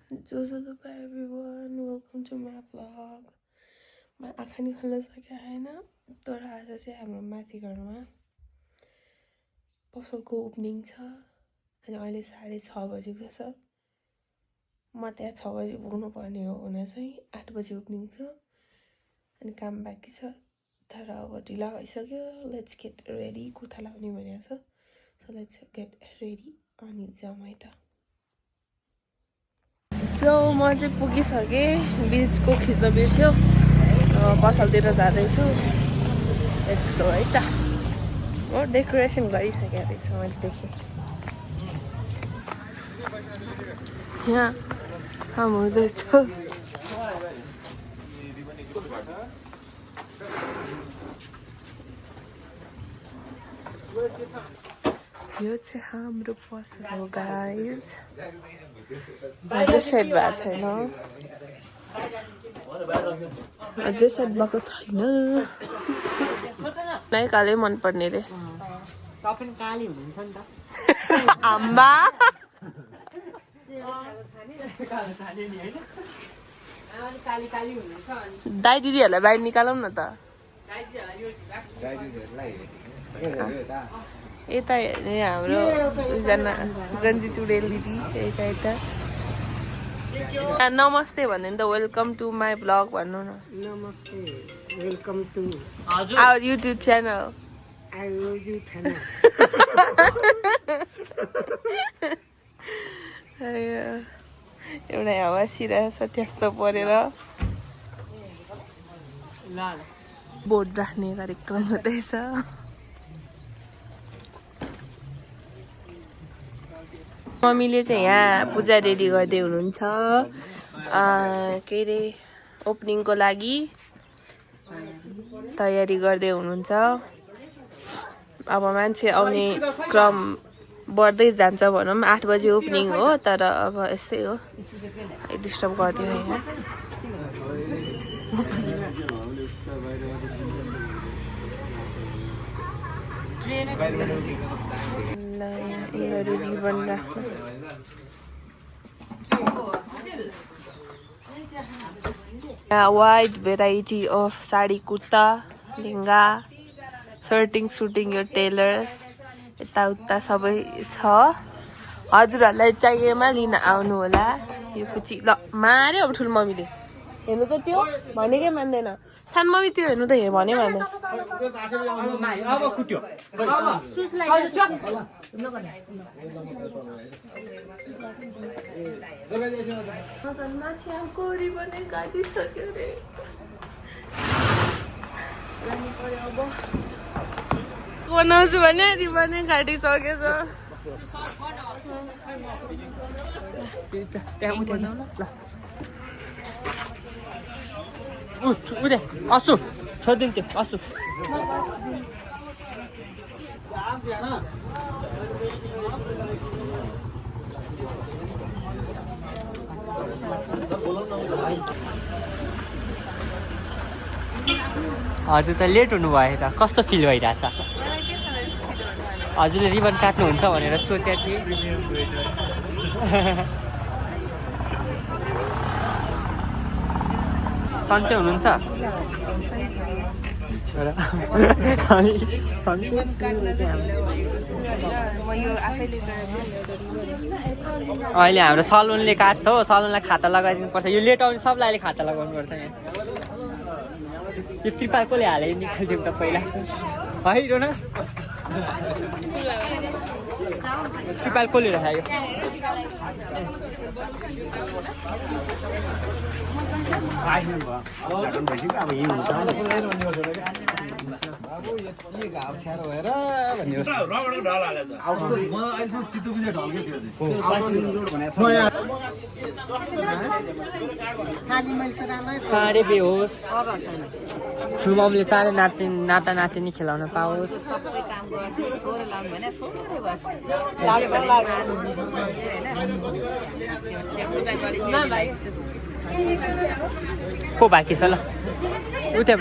Jojoba everyone, welcome to my vlog. My आँखा नि खोल्न सकेको छैन तर आज चाहिँ हाम्रो माथि घरमा पसलको ओपनिङ छ अनि अहिले 6:30 बजेको छ म त्यहाँ 6 बजे पुग्नु पर्ने हो हुन चाहिँ 8 बजे ओपनिङ छ अनि काम बाँकी छ तर अब ढिला भइसक्यो लेट्स गेट रेडी कुर्ता लाउने भनेको छ सो लेट्स गेट रेडी अनि जाउँ है त सो म चाहिँ पुगिसकेँ बीचको खिच्न बिर्स्यो पसलतिर जाँदैछु लेट्स गो है त म डेकोरेसन गरिसकेको रहेछ मैले देखेँ यहाँ काम हुँदैछ यो चाहिँ हाम्रो पसल हो गाइज अझै सेट भएको छैन अझै सेट भएको छैन नै कालै मनपर्ने रे आम्बा दाइ दिदीहरूलाई बाहिर निकालौँ न त यता हेर्ने हाम्रो एकजना गन्जी चुडेल दिदी यता नमस्ते भन्नु नि त वेलकम टु माई ब्लग भन्नु न नमस्ते welcome to our YouTube channel एउटा हावा सिरहेछ ट्यास्स परेर बोर्ड राख्ने कार्यक्रम हुँदैछ मम्मीले चाहिँ यहाँ पूजा रेडी गर्दै हुनुहुन्छ के अरे ओपनिङको लागि तयारी गर्दै हुनुहुन्छ अब मान्छे आउने क्रम बढ्दै जान्छ भनौँ 8 बजे ओपनिङ हो तर अब यस्तै हो डिस्टर्ब गरिदियो होइन रिबन राख्नु wide variety of sari kurta lehenga shirting suiting यो टेलर्स यताउता सबै छ हजुरहरूलाई चाहिएमा लिन आउनु होला यो कुची ल मार्यो अब ठुलो मम्मीले हेर्नु त त्यो भनेकै मान्दैन सानो मम्मी त्यो हेर्नु त भने मान्दैन माथि गोरी पनि काटिसक्यो रे जानु पर्यो अब बनाउँछु भने रिबनै काटिसकेछ त्यहाँ उठेछ ल उठे असु छोडिदिनु त्यो असु हजुर त लेट हुनुभयो त कस्तो फिल भइरहेछ हजुरले रिबन काट्नुहुन्छ भनेर सोचेको थिएँ सन्चै हुनुहुन्छ अहिले हाम्रो सलुनले काट्छ हो सलुनलाई खाता लगाइदिनु पर्छ यो लेट आउने सबलाई अहिले खाता लगाउनु पर्छ यहाँ यो त्रिपाल कसले हाले निकालिदिउँ त पहिला है रोना त्रिपाल कसले राख्यो चाँडै बेहोस् ठुलोमामले चाँडै नाता नातिनी खेलाउन पाओस् को बाँकी छ ल उता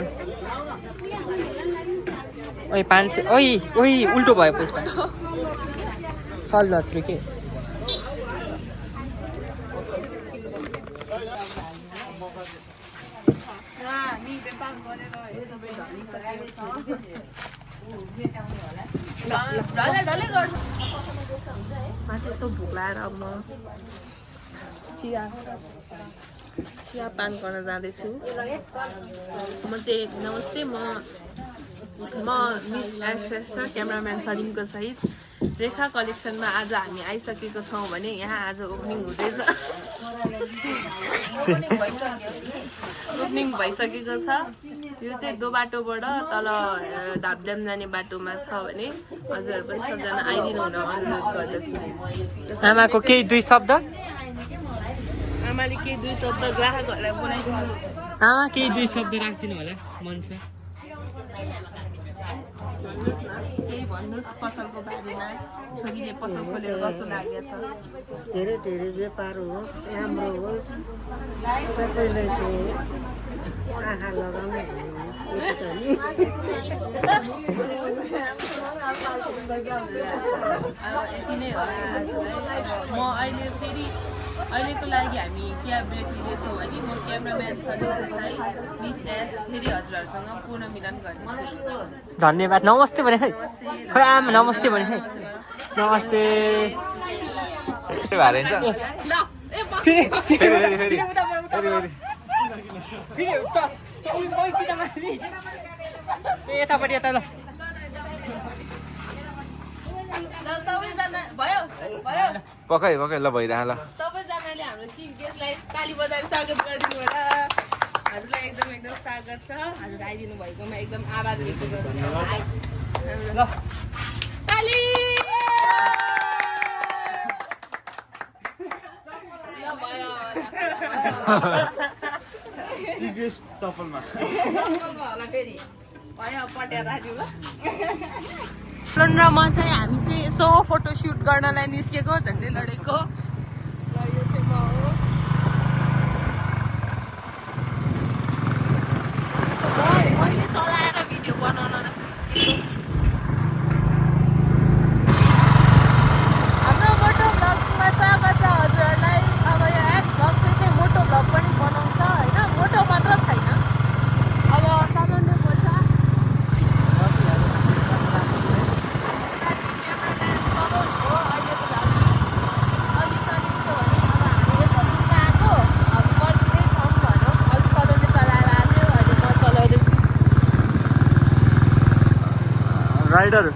ओइ 500 ओइ उल्टो भयो पैसा सल्लु के माथि यस्तो भोक लागेर अब म चिया पान गर्न जाँदैछु। म चाहिँ नमस्ते, म मिस एस क्यामराम्यान सलिमको सहित रेखा कलेक्सनमा आज हामी आइसकेको छौँ भने यहाँ आज ओपनिङ हुँदैछ। ओपनिङ भइसकेको छ। यो चाहिँ दो बाटोबाट तल धापड्याम जाने बाटोमा छ भने हजुरहरू पनि सबजना आइदिनु हुन अनुरोध गर्दछु। आमाको केही दुई शब्द, आमाले केही दुई शब्द ग्राहकहरूलाई बोलाइदिनु। आमा केही दुई शब्द राखिदिनु होला मञ्चमा। भन्नुहोस् न, केही भन्नुहोस् पसलको बारेमा। छोरीले पसल खोलेर कस्तो लागेको छ? धेरै धेरै व्यापार होस्, राम्रो होस्, सबैलाई आँखा लगाउने यति नै होला आजलाई। म अहिले फेरि अहिलेको लागि हामी चिया ब्रेक लिँदैछौँ भने म क्यामराम्यान सलिमको साइड मिस एस फेरि हजुरहरूसँग पूर्ण मिलन गर्नेछु। धन्यवाद। नमस्ते भने खै खै आमा नमस्ते भने खै नमस्ते। यतापट्टि यता ल सबैजना भयो भयो पक्कै पक्कै ल भइरह ल। सबैजनाले हाम्रो चिफ गेस्टलाई ताली बजाएर स्वागत गरिदिनु होला। हजुरलाई एकदम एकदम स्वागत छ। हजुर आइदिनु भएकोमा एकदम आभार व्यक्त गर्छु। ताली भयो चप्पलमा होला फेरि भयो पट्याएर राख्दिनु ल। र म चाहिँ हामी चाहिँ यसो फोटोसुट गर्नलाई निस्केको झन्डै लडेको। र यो चाहिँ म हो। मैले चलाएर भिडियो बनाउन निस्केको। हाम्रो मोटो भ्लगमा स्वागत छ हजुरहरूलाई। अब यो एड भ्लग चाहिँ मोटो भ्लग पनि बनाउँछ होइन, मोटो मात्र छैन। अब सामान्य पर्छ। राइडर